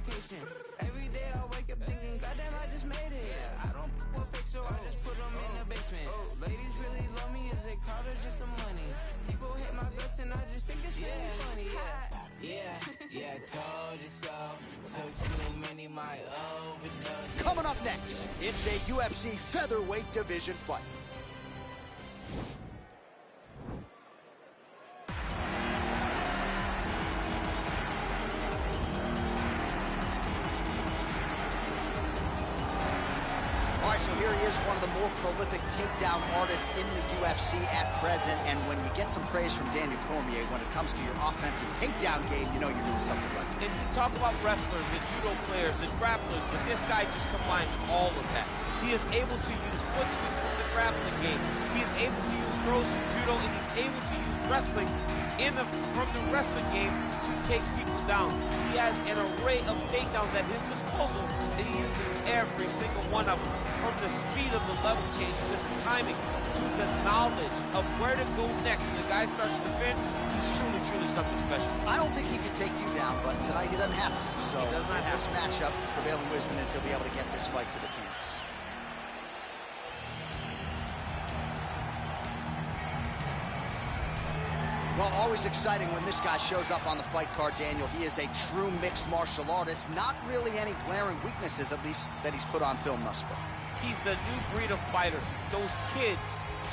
vacation. Every day I wake up thinking, goddamn, I just made it. I don't f fake, so I just put them in the basement. Ladies really love me, is it crowd or just some money? People hate my guts and I just think it's really funny. Yeah, told you so. Took too many my overdose. Coming up next, it's a UFC featherweight division fight. So here he is, one of the more prolific takedown artists in the UFC at present. And when you get some praise from Daniel Cormier, when it comes to your offensive takedown game, you know you're doing something right. And you talk about wrestlers and judo players and grapplers, but this guy just combines all of that. He is able to use foot sweeps from the grappling game. He is able to use throws from judo, and he's able to use wrestling from the wrestling game to take people down. He has an array of takedowns at his disposal, and he uses every single one of them. From the speed of the level change to the timing to the knowledge of where to go next when the guy starts to defend, he's truly something special. I don't think he could take you down, but tonight he doesn't have to. So in this matchup, prevailing wisdom is he'll be able to get this fight to the canvas. Well, always exciting when this guy shows up on the fight card, Daniel. He is a true mixed martial artist. Not really any glaring weaknesses, at least, that he's put on film thus far. He's the new breed of fighter. Those kids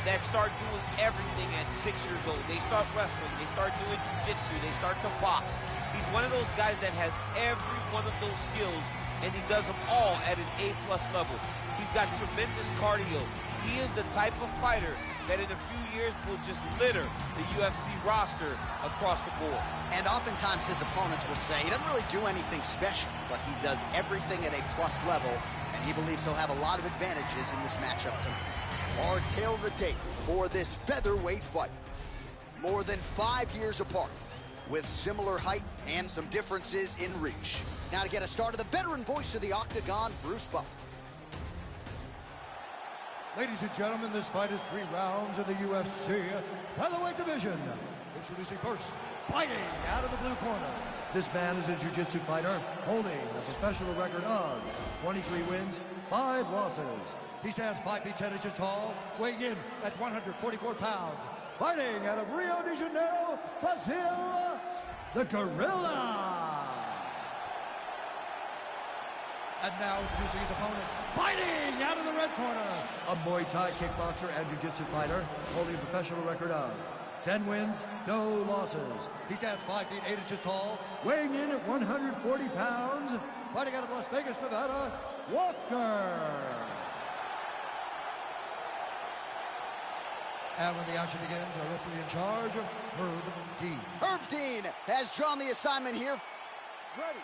that start doing everything at 6 years old. They start wrestling, they start doing jiu-jitsu, they start to box. He's one of those guys that has every one of those skills, and he does them all at an A+ level. He's got tremendous cardio. He is the type of fighter that in a few years will just litter the UFC roster across the board. And oftentimes his opponents will say he doesn't really do anything special, but he does everything at a plus level, and he believes he'll have a lot of advantages in this matchup tonight. Our tail of the tape for this featherweight fight. More than 5 years apart, with similar height and some differences in reach. Now to get us started, the veteran voice of the Octagon, Bruce Buffer. Ladies and gentlemen, this fight is 3 rounds in the UFC featherweight division. Introducing first, fighting out of the blue corner. This man is a jiu-jitsu fighter holding a professional record of 23 wins, 5 losses. He stands 5 feet 10 inches tall, weighing in at 144 pounds. Fighting out of Rio de Janeiro, Brazil, the Gorilla. And now introducing his opponent, fighting out of the red corner, a Muay Thai kickboxer and jiu-jitsu fighter holding a professional record of 10 wins, no losses. He stands 5 feet 8 inches tall, weighing in at 140 pounds, fighting out of Las Vegas, Nevada, Walker. And when the action begins, our referee in charge, Herb Dean. Herb Dean has drawn the assignment here. Ready.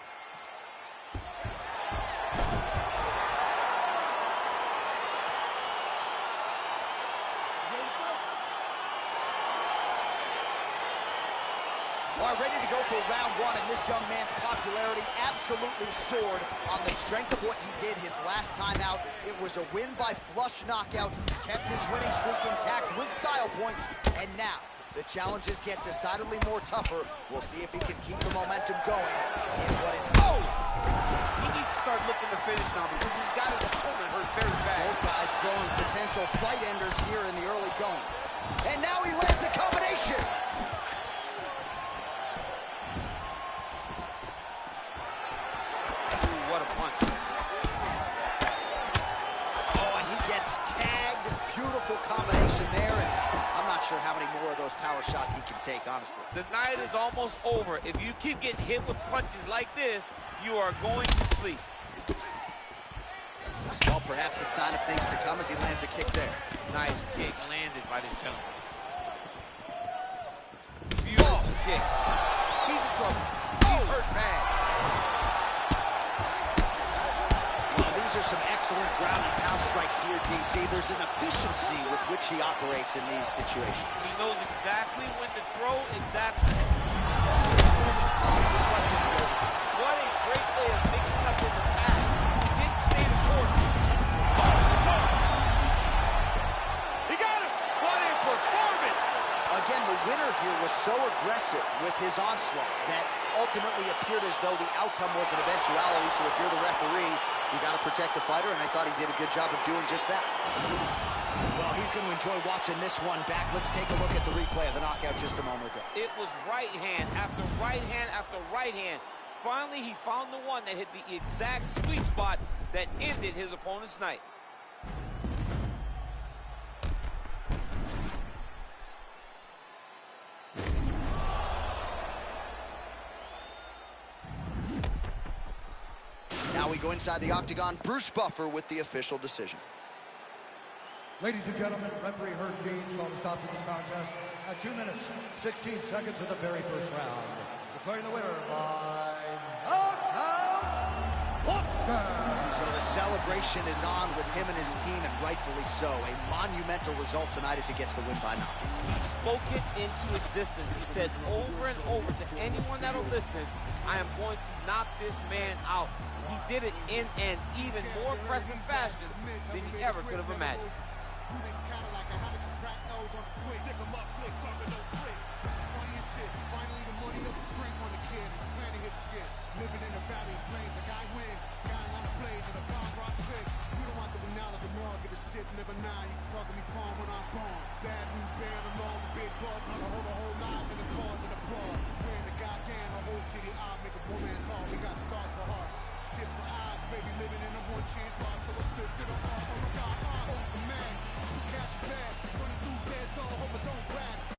Are ready to go for round 1, and this young man's popularity absolutely soared on the strength of what he did his last time out. It was a win by flush knockout, kept his winning streak intact with style points, and now the challenges get decidedly more tougher. We'll see if he can keep the momentum going in what is... Oh! He needs to start looking to finish now because he's got his opponent hurt very bad. Both guys throwing potential fight enders here in the early going. And now he lands a combination! What a punch. Oh, and he gets tagged. Beautiful combination there, and I'm not sure how many more of those power shots he can take, honestly. The night is almost over. If you keep getting hit with punches like this, you are going to sleep. Well, perhaps a sign of things to come as he lands a kick there. Nice kick landed by this gentleman. Beautiful kick. He's in trouble. He's hurt bad. These are some excellent ground and pound strikes here, DC. There's an efficiency with which he operates in these situations. He knows exactly when to throw, exactly. What a great way of mixing up his attack. He didn't stay the court. He got him! What a performance! Again, the winner here was so aggressive with his onslaught that ultimately appeared as though the outcome was an eventuality. So if you're the referee, you got to protect the fighter, and I thought he did a good job of doing just that. Well, he's going to enjoy watching this one back. Let's take a look at the replay of the knockout just a moment ago. It was right hand after right hand after right hand. Finally, he found the one that hit the exact sweet spot that ended his opponent's night. Now we go inside the octagon. Bruce Buffer with the official decision. Ladies and gentlemen, referee Herb Dean's called a stop to this contest at 2 minutes, 16 seconds of the very first round. Declaring the winner by knockout, Walker. So the celebration is on with him and his team, and rightfully so. A monumental result tonight as he gets the win by knockout. He spoke it into existence. He said over and over to anyone that'll listen, I am going to knock this man out. He did it in an even more impressive fashion than he ever could have imagined. Living in a valley of flames like I win. Skyline of blaze and a bomb rock click. You don't want the banal of the market of shit. Never now. You can talk to me farm when I'm born. Bad news bearing along with big cars. Trying to hold a whole lives in the bars and applause. Swearing to goddamn the whole city I'll make a woman's heart. We got stars for hearts. Shit for eyes, baby. Living in a one chance spot. So I stood to the heart. Oh my God, I owe some man. Cash bad. Running through dead zone. Hope I don't crash.